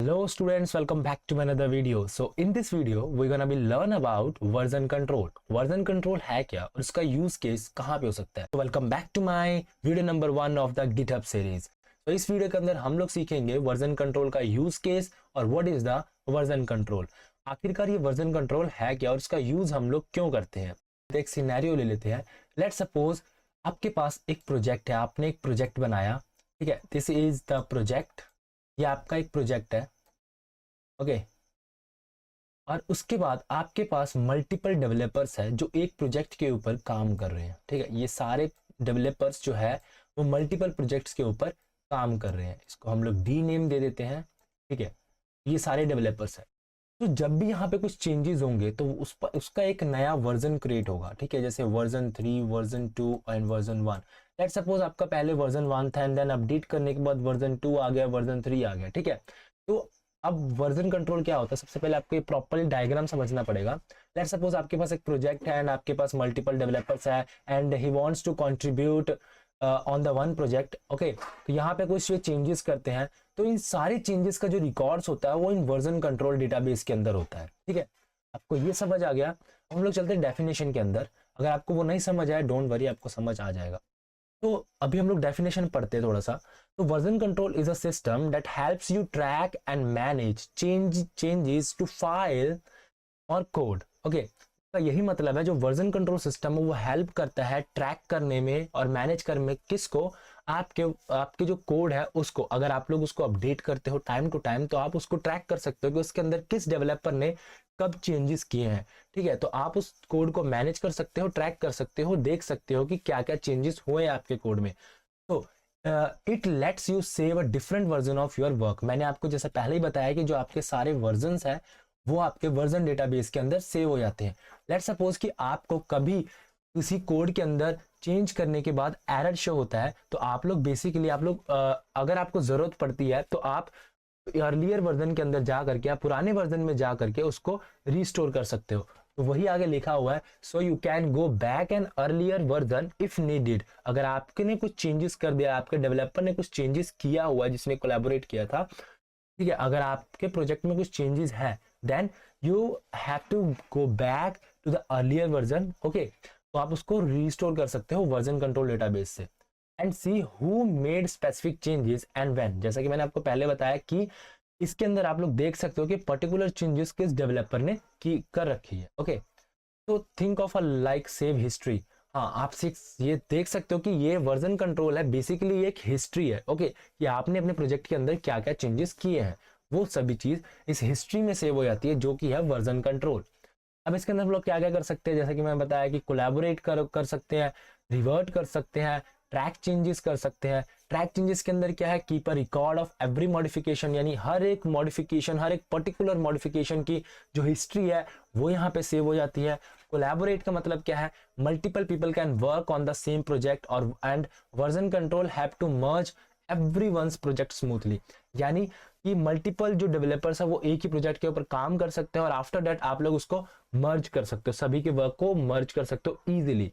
Hello students, welcome back to another video. So in this video we're gonna be learn about version control. Version control है क्या और इसका use case कहाँ पे हो सकता है. So welcome back to my video number 1 of the GitHub series. तो इस वीडियो के अंदर हम लोग सीखेंगे वर्जन कंट्रोल का यूज केस और what is the version control. आखिरकार ये वर्जन कंट्रोल है क्या और इसका यूज हम लोग क्यों करते हैं. एक सिनेरियो ले लेते हैं. लेट्स सपोज आपके पास एक प्रोजेक्ट है, आपने एक प्रोजेक्ट बनाया. ठीक है, दिस इज द प्रोजेक्ट. ये आपका एक प्रोजेक्ट है. ओके और उसके बाद आपके पास मल्टीपल डेवलपर्स है जो एक प्रोजेक्ट के ऊपर काम कर रहे हैं. ठीक है, ये सारे डेवलपर्स जो है वो मल्टीपल प्रोजेक्ट्स के ऊपर काम कर रहे हैं. इसको हम लोग डी नेम दे देते हैं. ठीक है, ये सारे डेवलपर्स है. तो जब भी यहाँ पे कुछ चेंजेस होंगे तो उसका एक नया वर्जन क्रिएट होगा. ठीक है, जैसे version 3, version 2 and version 1. Let's suppose आपका पहले वर्जन 1 था एंड देन अपडेट करने के बाद वर्जन 2 आ गया, वर्जन 3 आ गया. ठीक है, तो अब वर्जन कंट्रोल क्या होता है, सबसे पहले आपको प्रॉपर्ली डायग्राम समझना पड़ेगा. लेट्स सपोज आपके पास एक प्रोजेक्ट है एंड आपके पास मल्टीपल डेवलपर्स है and he wants to contribute on the one project. Okay, तो यहाँ पे कुछ चेंजेस करते हैं तो इन सारे चेंजेस का जो रिकॉर्ड्स होता है वो इन वर्जन कंट्रोल डेटाबेस के अंदर होता है. ठीक है, आपको ये समझ आ गया. हम लोग चलते हैं डेफिनेशन के अंदर. अगर आपको वो नहीं समझ आया डोंट वरी, आपको समझ आ जाएगा. तो अभी हम लोग डेफिनेशन पढ़ते हैं थोड़ा सा. तो version control is a system that helps you track and manage changes to file और कोड. ओके, का यही मतलब है जो वर्जन कंट्रोल सिस्टम है वो हेल्प करता है ट्रैक करने में और मैनेज करने में. किसको? आपके जो कोड है उसको. अगर आप लोग उसको अपडेट करते हो टाइम टू टाइम तो आप उसको ट्रैक कर सकते हो कि उसके अंदर किस डेवलपर ने कब चेंजेस किए हैं. ठीक है, तो आप उस कोड को मैनेज कर सकते हो, ट्रैक कर सकते हो, देख सकते हो कि क्या क्या चेंजेस हुए हैं आपके कोड में. तो it let's you save a different version of your work. मैंने आपको जैसे पहले ही बताया कि जो आपके सारे वर्जन्स हैं वो आपके वर्जन डेटाबेस के अंदर सेव हो जाते हैं. लेट्स सपोज कि आपको कभी किसी कोड के अंदर चेंज करने के बाद एरर शो होता है तो आप लोग बेसिकली अगर आपको जरूरत पड़ती है तो आप अर्लियर वर्जन के अंदर जा करके, आप पुराने वर्जन में जा करके उसको रिस्टोर कर सकते हो. तो वही आगे लिखा हुआ है, so you can go back an earlier version if needed. अगर आपके ने कुछ चेंजेस कर दिया, आपके डेवलपर ने कुछ चेंजेस किया हुआ है जिसने कोलैबोरेट किया था. ठीक है, अगर आपके प्रोजेक्ट में कुछ चेंजेस है then you have to go back to the earlier version. Okay, तो आप उसको रिस्टोर कर सकते हो वर्जन कंट्रोल डेटाबेस से and see who made specific changes and when. जैसा कि मैंने आपको पहले बताया कि इसके अंदर आप लोग देख सकते हो कि पर्टिकुलर चेंजेस किस डेवलपर ने कर रखी है. ओके, तो think of a like save history. हाँ, आप ये देख सकते हो कि ये वर्जन कंट्रोल है, बेसिकली एक हिस्ट्री है. ओके, कि आपने अपने प्रोजेक्ट के अंदर क्या क्या चेंजेस किए हैं वो सभी चीज इस हिस्ट्री में सेव हो जाती है जो कि है वर्जन कंट्रोल. अब इसके अंदर हम लोग क्या क्या कर सकते हैं, जैसा कि मैंने बताया कि कोलैबोरेट कर सकते हैं, रिवर्ट कर सकते हैं, ट्रैक चेंजेस कर सकते हैं. ट्रैक चेंजेस के अंदर क्या है, keep a record of every modification, यानी हर एक मॉडिफिकेशन, हर एक पर्टिकुलर मॉडिफिकेशन की जो हिस्ट्री है वो यहाँ पे सेव हो जाती है. कोलैबोरेट का मतलब क्या है, multiple people can work on the same project और and version control have to merge everyone's project smoothly. यानी कि मल्टीपल जो डेवलपर्स है वो एक ही प्रोजेक्ट के ऊपर काम कर सकते हैं और आफ्टर दैट आप लोग उसको मर्ज कर सकते हो, सभी के वर्क को मर्ज कर सकते हो easily.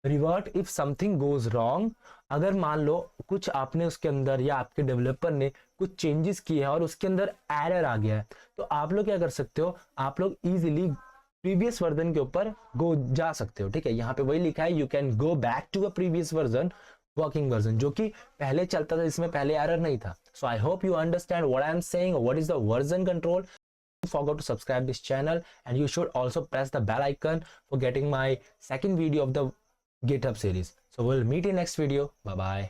Revert if something goes wrong. अगर मान लो कुछ आपने उसके अंदर या आपके डेवलपर ने कुछ चेंजेस किए हैं और उसके अंदर एरर आ गया है तो आप लोग क्या कर सकते हो, आप लोग इजीली प्रीवियस वर्जन के ऊपर जा सकते हो. ठीक है, यहाँ पे वही लिखा है, you can go back to a previous version, working version, जो कि पहले चलता था, इसमें पहले एरर नहीं था. So I hope you understand what I am saying, what is the version control. Don't forget to subscribe this channel and you should also press the bell icon for getting my second video of the GitHub series. So we'll meet in next video. Bye bye.